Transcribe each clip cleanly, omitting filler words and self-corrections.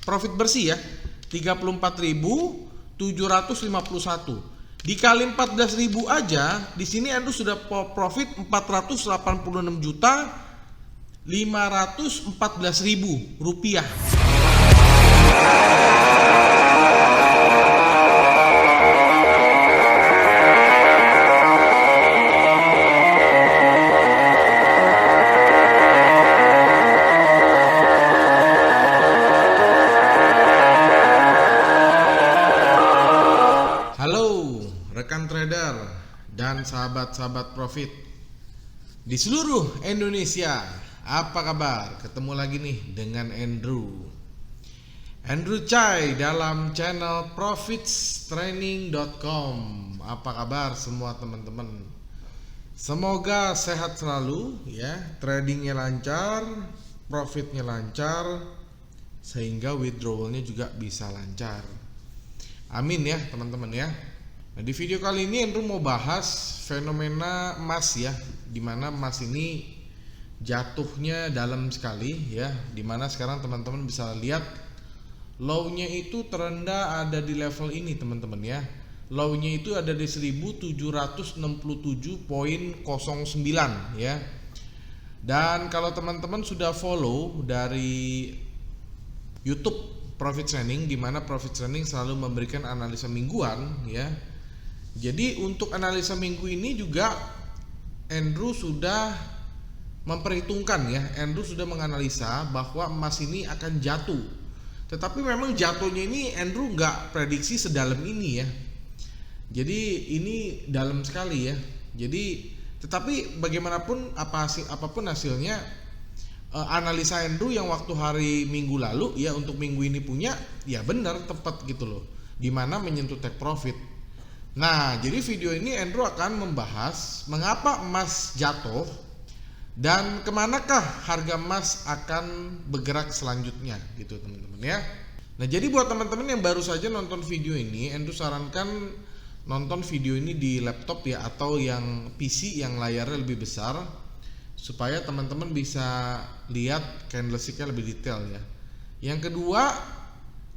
profit bersih ya, 34.751. Dikali 14.000 aja, di sini Andrew sudah profit 486.514.000 rupiah. Rekan trader dan sahabat-sahabat profit di seluruh Indonesia, apa kabar? Ketemu lagi nih dengan Andrew Chai dalam channel profitstraining.com. Apa kabar semua teman-teman? Semoga sehat selalu ya, tradingnya lancar, profitnya lancar, sehingga withdrawalnya juga bisa lancar. Amin ya teman-teman ya. Nah, di video kali ini Andrew mau bahas fenomena emas ya, dimana emas ini jatuhnya dalam sekali ya, dimana sekarang teman-teman bisa lihat low-nya itu terendah ada di level ini teman-teman ya. Low-nya itu ada di 1767.09 ya. Dan kalau teman-teman sudah follow dari YouTube Profit Training, dimana Profit Training selalu memberikan analisa mingguan ya. Jadi untuk analisa minggu ini juga Andrew sudah memperhitungkan ya, Andrew sudah menganalisa bahwa emas ini akan jatuh. Tetapi memang jatuhnya ini Andrew nggak prediksi sedalam ini ya. Jadi ini dalam sekali ya. Jadi tetapi bagaimanapun apapun hasilnya, analisa Andrew yang waktu hari Minggu lalu ya untuk minggu ini punya ya benar tepat gitu loh. Dimana menyentuh take profit. Nah, jadi video ini Andrew akan membahas mengapa emas jatuh dan kemanakah harga emas akan bergerak selanjutnya gitu teman-teman ya. Nah, jadi buat teman-teman yang baru saja nonton video ini, Andrew sarankan nonton video ini di laptop ya, atau yang PC yang layarnya lebih besar, supaya teman-teman bisa lihat candlesticknya lebih detail ya. Yang kedua,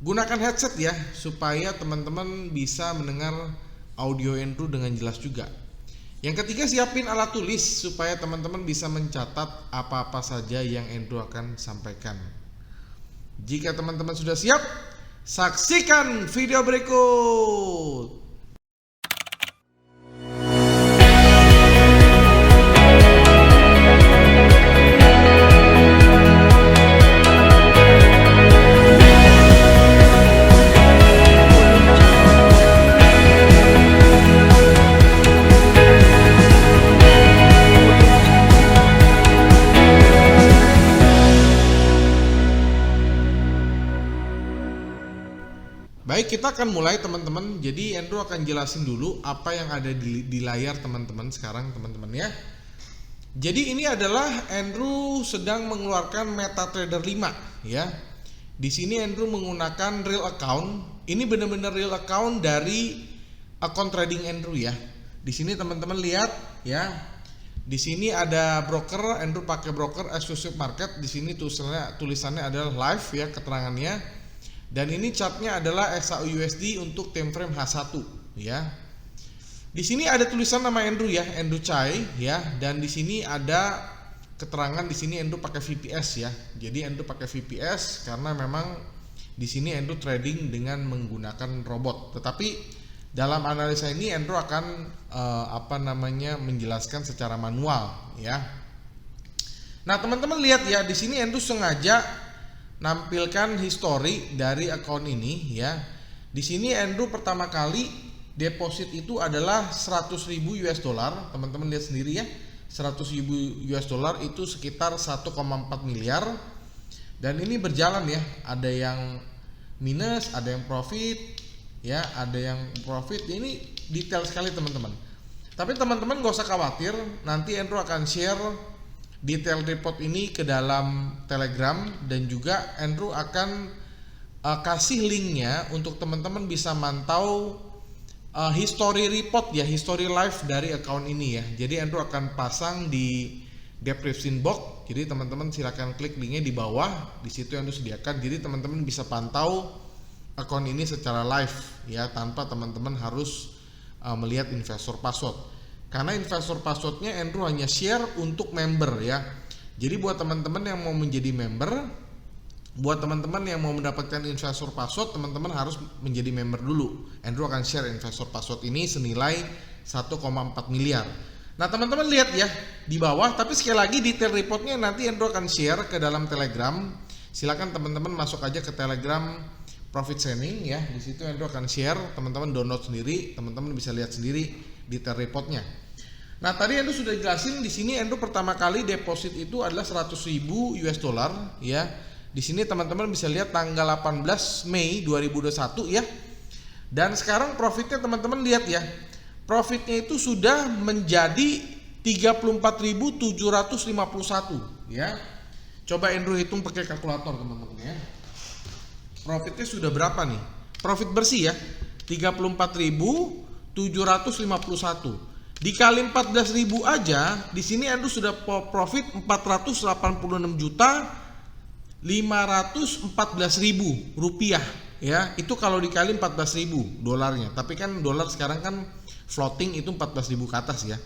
gunakan headset ya, supaya teman-teman bisa mendengar audio Andrew dengan jelas juga. Yang ketiga, siapin alat tulis supaya teman-teman bisa mencatat apa-apa saja yang Andrew akan sampaikan. Jika teman-teman sudah siap, saksikan video berikut. Baik, kita akan mulai teman-teman. Jadi Andrew akan jelasin dulu apa yang ada di layar teman-teman sekarang teman-teman ya. Jadi ini adalah Andrew sedang mengeluarkan MetaTrader 5 ya. Di sini Andrew menggunakan real account. Ini benar-benar real account dari account trading Andrew ya. Di sini teman-teman lihat ya. Di sini ada broker, Andrew pakai broker exclusive market. Di sini tulisannya adalah live ya keterangannya. Dan ini chartnya adalah XAUUSD untuk time frame H1 ya. Di sini ada tulisan nama Andrew ya, Andrew Chai ya, dan di sini ada keterangan di sini Andrew pakai VPS ya. Jadi Andrew pakai VPS karena memang di sini Andrew trading dengan menggunakan robot. Tetapi dalam analisa ini Andrew akan menjelaskan secara manual ya. Nah, teman-teman lihat ya, di sini Andrew sengaja nampilkan history dari account ini ya. Di sini Andrew pertama kali deposit itu adalah 100.000 US dollar. Teman-teman lihat sendiri ya. 100.000 US dollar itu sekitar 1,4 miliar. Dan ini berjalan ya. Ada yang minus, ada yang profit ya, ada yang profit. Ini detail sekali teman-teman. Tapi teman-teman gak usah khawatir, nanti Andrew akan share detail report ini ke dalam Telegram, dan juga Andrew akan kasih linknya untuk teman-teman bisa mantau history report ya, history live dari account ini ya. Jadi Andrew akan pasang di description box. Jadi teman-teman silakan klik linknya di bawah, di situ yang disediakan. Jadi teman-teman bisa pantau akun ini secara live ya, tanpa teman-teman harus melihat investor password. Karena investor passwordnya Andrew hanya share untuk member ya. Jadi buat teman-teman yang mau menjadi member, buat teman-teman yang mau mendapatkan investor password, teman-teman harus menjadi member dulu. Andrew akan share investor password ini senilai 1,4 miliar. Nah teman-teman lihat ya di bawah, tapi sekali lagi detail reportnya nanti Andrew akan share ke dalam Telegram. Silakan teman-teman masuk aja ke Telegram Profit Sharing ya. Di situ Andrew akan share, teman-teman download sendiri, teman-teman bisa lihat sendiri detail reportnya. Nah tadi Andrew sudah jelasin di sini Andrew pertama kali deposit itu adalah 100.000 US dollar ya. Di sini teman-teman bisa lihat tanggal 18 Mei 2021 ya. Dan sekarang profitnya teman-teman lihat ya. Profitnya itu sudah menjadi 34.751 ya. Coba Andrew hitung pakai kalkulator teman-teman ya. Profitnya sudah berapa nih? Profit bersih ya. 34.751. Dikali 14.000 aja, di sini Andrew sudah profit 486.514.000 rupiah ya. Itu kalau dikali 14.000 dolarnya. Tapi kan dolar sekarang kan floating itu 14.000 ke atas ya.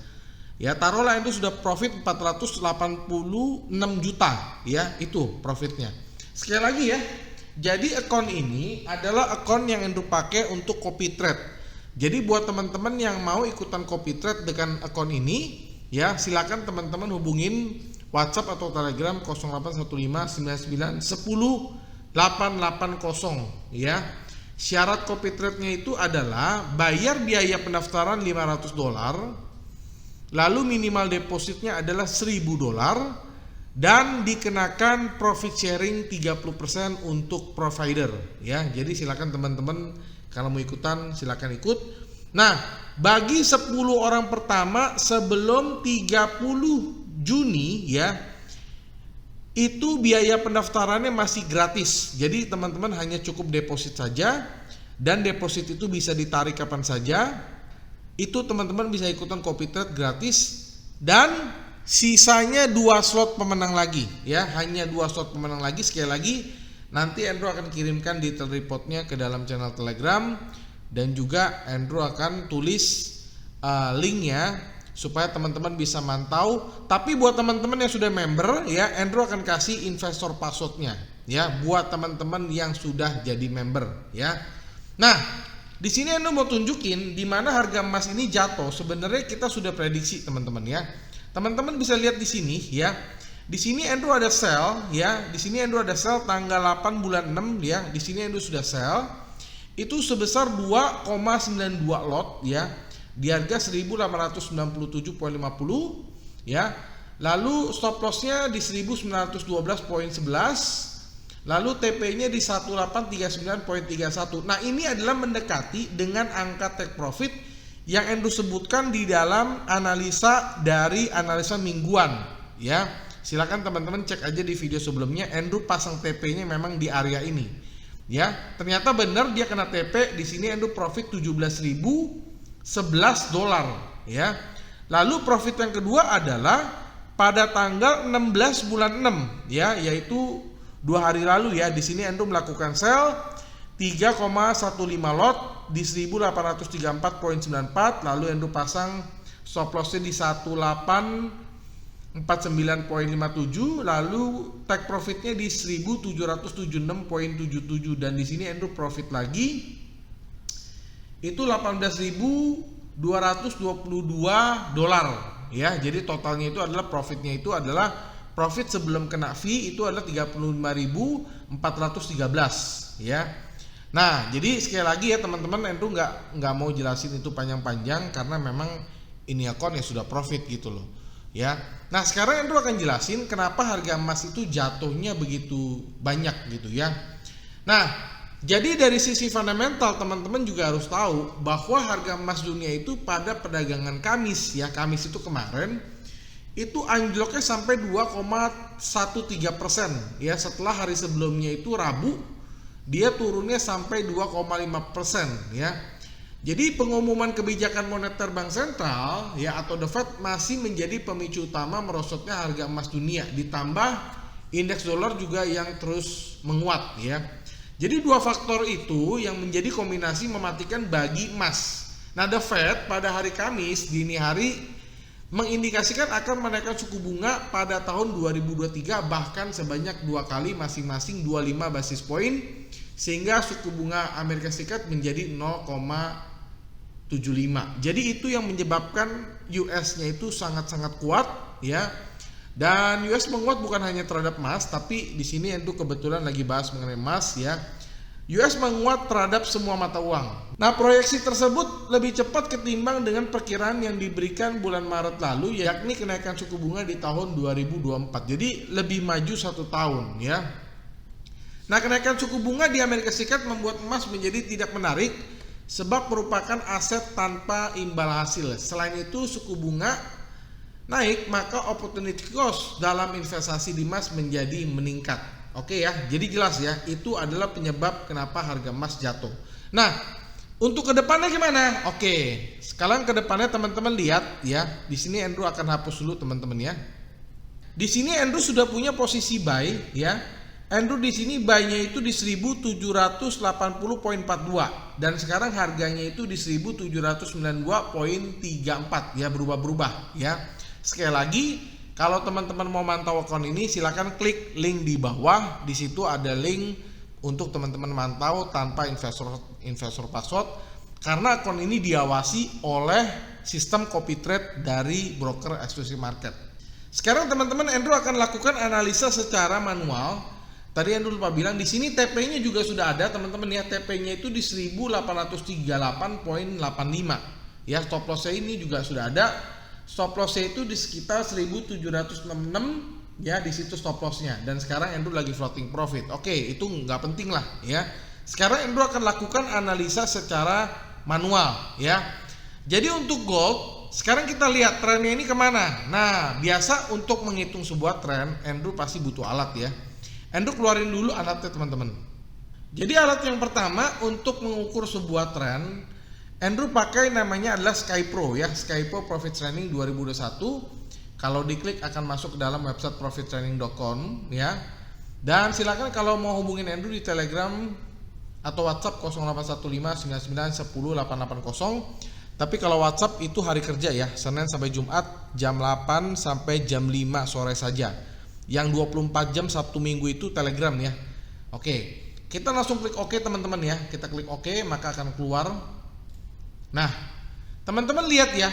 Ya taruhlah Andrew sudah profit 486 juta ya, itu profitnya. Sekali lagi ya. Jadi akun ini adalah akun yang Andrew pakai untuk copy trade. Jadi buat teman-teman yang mau ikutan copy trade dengan akun ini ya, silakan teman-teman hubungin WhatsApp atau Telegram 081591010880 ya. Syarat copy trade-nya itu adalah bayar biaya pendaftaran $500, lalu minimal depositnya adalah $1.000 dan dikenakan profit sharing 30% untuk provider ya. Jadi silakan teman-teman kalau mau ikutan silakan ikut. Nah, bagi 10 orang pertama sebelum 30 Juni ya, itu biaya pendaftarannya masih gratis. Jadi teman-teman hanya cukup deposit saja, dan deposit itu bisa ditarik kapan saja. Itu teman-teman bisa ikutan copy trade gratis, dan sisanya 2 slot pemenang lagi ya, hanya 2 slot pemenang lagi. Sekali lagi nanti Andrew akan kirimkan detail reportnya ke dalam channel Telegram, dan juga Andrew akan tulis linknya supaya teman-teman bisa mantau. Tapi buat teman-teman yang sudah member ya, Andrew akan kasih investor passwordnya ya buat teman-teman yang sudah jadi member ya. Nah di sini Andrew mau tunjukin di mana harga emas ini jatuh. Sebenarnya kita sudah prediksi teman-teman ya. Teman-teman bisa lihat di sini ya. Di sini Andrew ada sell ya. Di sini Andrew ada sell tanggal 8 bulan 6 ya. Di sini Andrew sudah sell itu sebesar 2,92 lot ya. Di harga 1897,50 ya. Lalu stop lossnya di 1912,11. Lalu TP-nya di 1839,31. Nah, ini adalah mendekati dengan angka take profit yang Andrew sebutkan di dalam analisa dari analisa mingguan ya. Silakan teman-teman cek aja di video sebelumnya, Andrew pasang TP-nya memang di area ini. Ya, ternyata benar dia kena TP. Di sini Andrew profit $17.011 ya. Lalu profit yang kedua adalah pada tanggal 16 bulan 6 ya, yaitu 2 hari lalu ya. Di sini Andrew melakukan sell 3,15 lot di 1834,94. Lalu Andrew pasang stop loss-nya di 1849,57, lalu take profitnya di 1776,77, dan di sini Andrew profit lagi itu $18.222 ya. Jadi totalnya itu adalah profitnya itu adalah profit sebelum kena fee itu adalah 35.413 ya. Nah, jadi sekali lagi ya teman-teman, Andrew nggak mau jelasin itu panjang-panjang karena memang ini akun yang sudah profit gitu loh ya. Nah sekarang Andrew akan jelasin kenapa harga emas itu jatuhnya begitu banyak gitu ya. Nah jadi dari sisi fundamental teman-teman juga harus tahu bahwa harga emas dunia itu pada perdagangan Kamis ya, Kamis itu kemarin itu anjloknya sampai 2,13% ya. Setelah hari sebelumnya itu Rabu dia turunnya sampai 2,5% ya. Jadi pengumuman kebijakan moneter bank sentral ya atau the Fed masih menjadi pemicu utama merosotnya harga emas dunia, ditambah indeks dolar juga yang terus menguat ya. Jadi dua faktor itu yang menjadi kombinasi mematikan bagi emas. Nah, the Fed pada hari Kamis dini hari mengindikasikan akan menaikkan suku bunga pada tahun 2023 bahkan sebanyak 2 kali masing-masing 25 basis poin, sehingga suku bunga Amerika Serikat menjadi 0,75. Jadi itu yang menyebabkan US-nya itu sangat-sangat kuat ya. Dan US menguat bukan hanya terhadap emas, tapi di sini itu kebetulan lagi bahas mengenai emas ya. US menguat terhadap semua mata uang. Nah, proyeksi tersebut lebih cepat ketimbang dengan perkiraan yang diberikan bulan Maret lalu, yakni kenaikan suku bunga di tahun 2024. Jadi lebih maju 1 tahun ya. Nah, kenaikan suku bunga di Amerika Serikat membuat emas menjadi tidak menarik sebab merupakan aset tanpa imbal hasil. Selain itu, suku bunga naik, maka opportunity cost dalam investasi di emas menjadi meningkat. Oke ya, jadi jelas ya, itu adalah penyebab kenapa harga emas jatuh. Nah, untuk kedepannya gimana? Oke, sekarang kedepannya teman-teman lihat ya. Di sini Andrew akan hapus dulu teman-teman ya. Di sini Andrew sudah punya posisi buy ya. Andrew di sini buy-nya itu di 1780.42 dan sekarang harganya itu di 1792.34 ya, berubah-berubah ya. Sekali lagi, kalau teman-teman mau mantau akun ini silakan klik link di bawah. Di situ ada link untuk teman-teman mantau tanpa investor password karena akun ini diawasi oleh sistem copy trade dari broker eksklusif market. Sekarang teman-teman Andrew akan lakukan analisa secara manual. Tadi Andrew lupa bilang di sini TP-nya juga sudah ada teman-teman ya. TP-nya itu di 1838.85 ya. Stop loss-nya ini juga sudah ada. Stop loss-nya itu di sekitar 1766 ya, di situ stop loss-nya. Dan sekarang Andrew lagi floating profit. Oke, itu nggak penting lah ya. Sekarang Andrew akan lakukan analisa secara manual ya. Jadi untuk gold, sekarang kita lihat trennya ini kemana. Nah, biasa untuk menghitung sebuah tren, Andrew pasti butuh alat ya. Andrew keluarin dulu alatnya teman-teman. Jadi alat yang pertama untuk mengukur sebuah tren, Andrew pakai namanya adalah SkyPro ya, SkyPro Profit Training 2021. Kalau diklik akan masuk ke dalam website profittraining.com ya. Dan silakan kalau mau hubungin Andrew di Telegram atau WhatsApp 081599108880. Tapi kalau WhatsApp itu hari kerja ya, Senin sampai Jumat jam 8 sampai jam 5 sore saja. Yang 24 jam Sabtu Minggu itu Telegram ya. Oke, kita langsung klik OK teman-teman ya. Kita klik OK maka akan keluar. Nah, teman-teman lihat ya.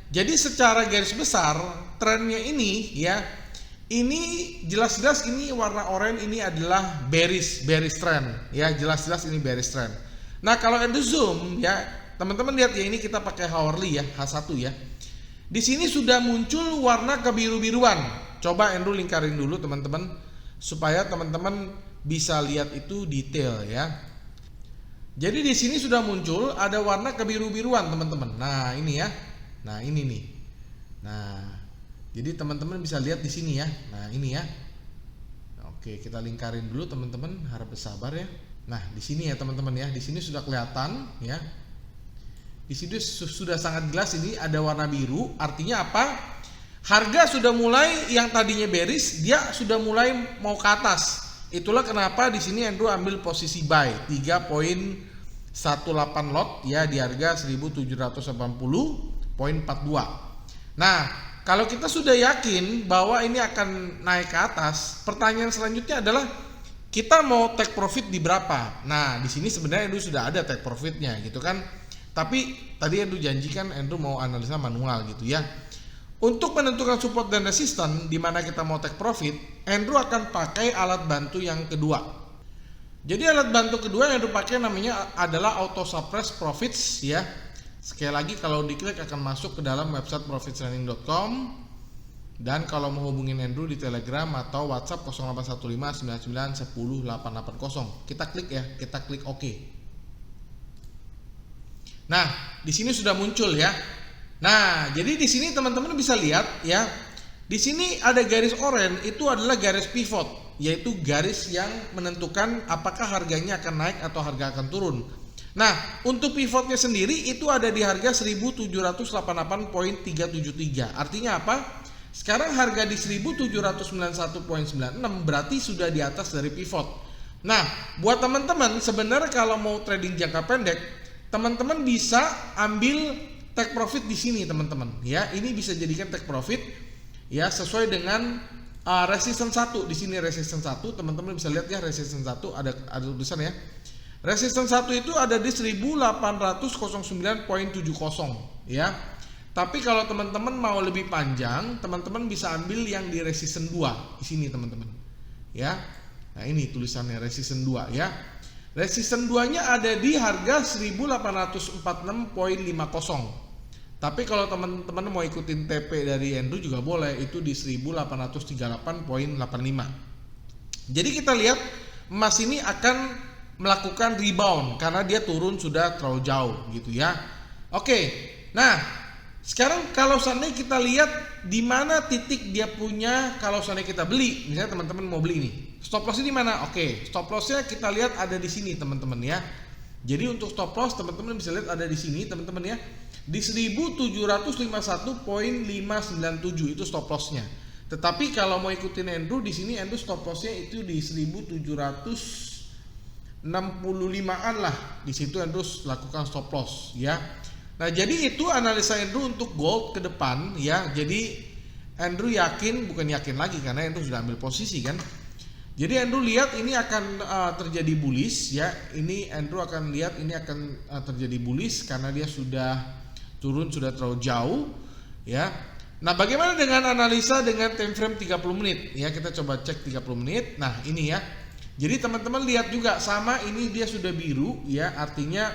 Jadi secara garis besar trennya ini ya, ini jelas-jelas ini warna oranye ini adalah bearish trend ya, jelas-jelas ini bearish trend. Nah, kalau Andrew zoom ya, teman-teman lihat ya, ini kita pakai hourly ya, H1 ya. Di sini sudah muncul warna kebiru-biruan. Coba Andrew lingkarin dulu teman-teman supaya teman-teman bisa lihat itu detail ya. Jadi di sini sudah muncul ada warna kebiru-biruan teman-teman. Nah, ini ya. Nah, ini nih. Nah, jadi teman-teman bisa lihat di sini ya. Nah, ini ya. Oke, kita lingkarin dulu teman-teman, harap bersabar ya. Nah, di sini ya teman-teman ya. Di sini sudah kelihatan ya. Di sini sudah sangat jelas ini ada warna biru. Artinya apa? Harga sudah mulai yang tadinya bearish, dia sudah mulai mau ke atas. Itulah kenapa di sini Andrew ambil posisi buy 3.18 lot ya di harga 1780.42. Nah, kalau kita sudah yakin bahwa ini akan naik ke atas, pertanyaan selanjutnya adalah kita mau take profit di berapa? Nah, di sini sebenarnya Andrew sudah ada take profitnya gitu kan. Tapi tadi Andrew janjikan Andrew mau analisa manual gitu ya. Untuk menentukan support dan resisten di mana kita mau take profit, Andrew akan pakai alat bantu yang kedua. Jadi alat bantu kedua yang Andrew pakai namanya adalah Auto Suppress Profits ya. Sekali lagi kalau diklik akan masuk ke dalam website profittraining.com. Dan kalau mau hubungin Andrew di Telegram atau WhatsApp 081599108880. Kita klik ya, kita klik OK. Nah, di sini sudah muncul ya. Nah, jadi di sini teman-teman bisa lihat ya. Di sini ada garis oranye, itu adalah garis pivot, yaitu garis yang menentukan apakah harganya akan naik atau harga akan turun. Nah, untuk pivotnya sendiri itu ada di harga 1788.373. Artinya apa? Sekarang harga di 1791.96 berarti sudah di atas dari pivot. Nah, buat teman-teman sebenarnya kalau mau trading jangka pendek, teman-teman bisa ambil take profit di sini, teman-teman. Ya, ini bisa jadikan take profit ya sesuai dengan resistance 1. Di sini resistance 1, teman-teman bisa lihat ya, resistance 1 ada tulisan ya. Resistance 1 itu ada di 1809.70 ya. Tapi kalau teman-teman mau lebih panjang, teman-teman bisa ambil yang di resistance 2 di sini, teman-teman. Ya. Nah, ini tulisannya resistance 2 ya. Resistance 2-nya ada di harga 1846.50. Tapi kalau teman-teman mau ikutin TP dari Andrew juga boleh, itu di 1838.85. Jadi kita lihat emas ini akan melakukan rebound karena dia turun sudah terlalu jauh gitu ya. Oke. Nah, sekarang kalau seandainya kita lihat di mana titik dia punya, kalau seandainya kita beli, misalnya teman-teman mau beli ini, stop lossnya di mana? Oke, stop lossnya kita lihat ada di sini, teman-teman ya. Jadi untuk stop loss teman-teman bisa lihat ada di sini, teman-teman ya, di 1751.597 itu stop lossnya. Tetapi kalau mau ikutin Andrew, di sini Andrew stop lossnya itu di 1765-an lah. Di situ Andrew lakukan stop loss ya. Nah, jadi itu analisa Andrew untuk gold ke depan ya. Jadi Andrew yakin, bukan yakin lagi karena Andrew sudah ambil posisi kan. Jadi Andrew lihat ini akan terjadi bullish ya. Ini Andrew akan lihat ini akan terjadi bullish karena dia sudah turun sudah terlalu jauh ya. Nah, bagaimana dengan analisa dengan time frame 30 menit ya? Kita coba cek 30 menit. Nah, ini ya. Jadi teman-teman lihat juga sama, ini dia sudah biru ya, artinya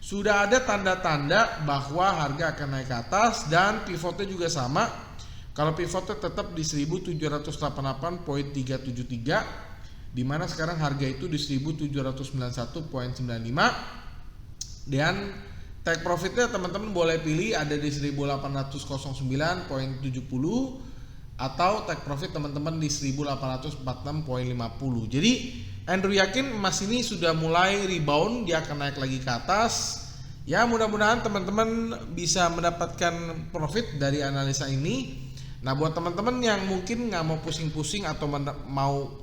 sudah ada tanda-tanda bahwa harga akan naik ke atas, dan pivotnya juga sama. Kalau pivotnya tetap di 1788.373, di mana sekarang harga itu di 1791.95, dan take profitnya teman-teman boleh pilih ada di 1809.70 atau take profit teman-teman di 1846.50. Jadi Andrew yakin emas ini sudah mulai rebound, dia akan naik lagi ke atas. Ya, mudah-mudahan teman-teman bisa mendapatkan profit dari analisa ini. Nah, buat teman-teman yang mungkin nggak mau pusing-pusing atau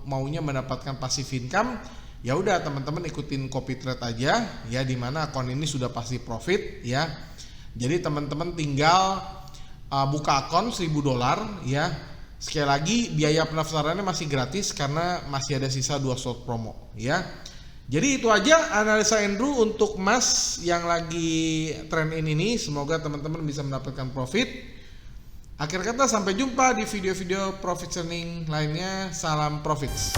maunya mendapatkan passive income, ya udah teman-teman ikutin copy trade aja ya, di mana akun ini sudah pasti profit ya. Jadi teman-teman tinggal buka akun $1.000 ya. Sekali lagi biaya pendaftarannya masih gratis karena masih ada sisa 2 slot promo ya. Jadi itu aja analisa Andrew untuk emas yang lagi trend ini. Semoga teman-teman bisa mendapatkan profit. Akhir kata, sampai jumpa di video-video profit sharing lainnya. Salam profits.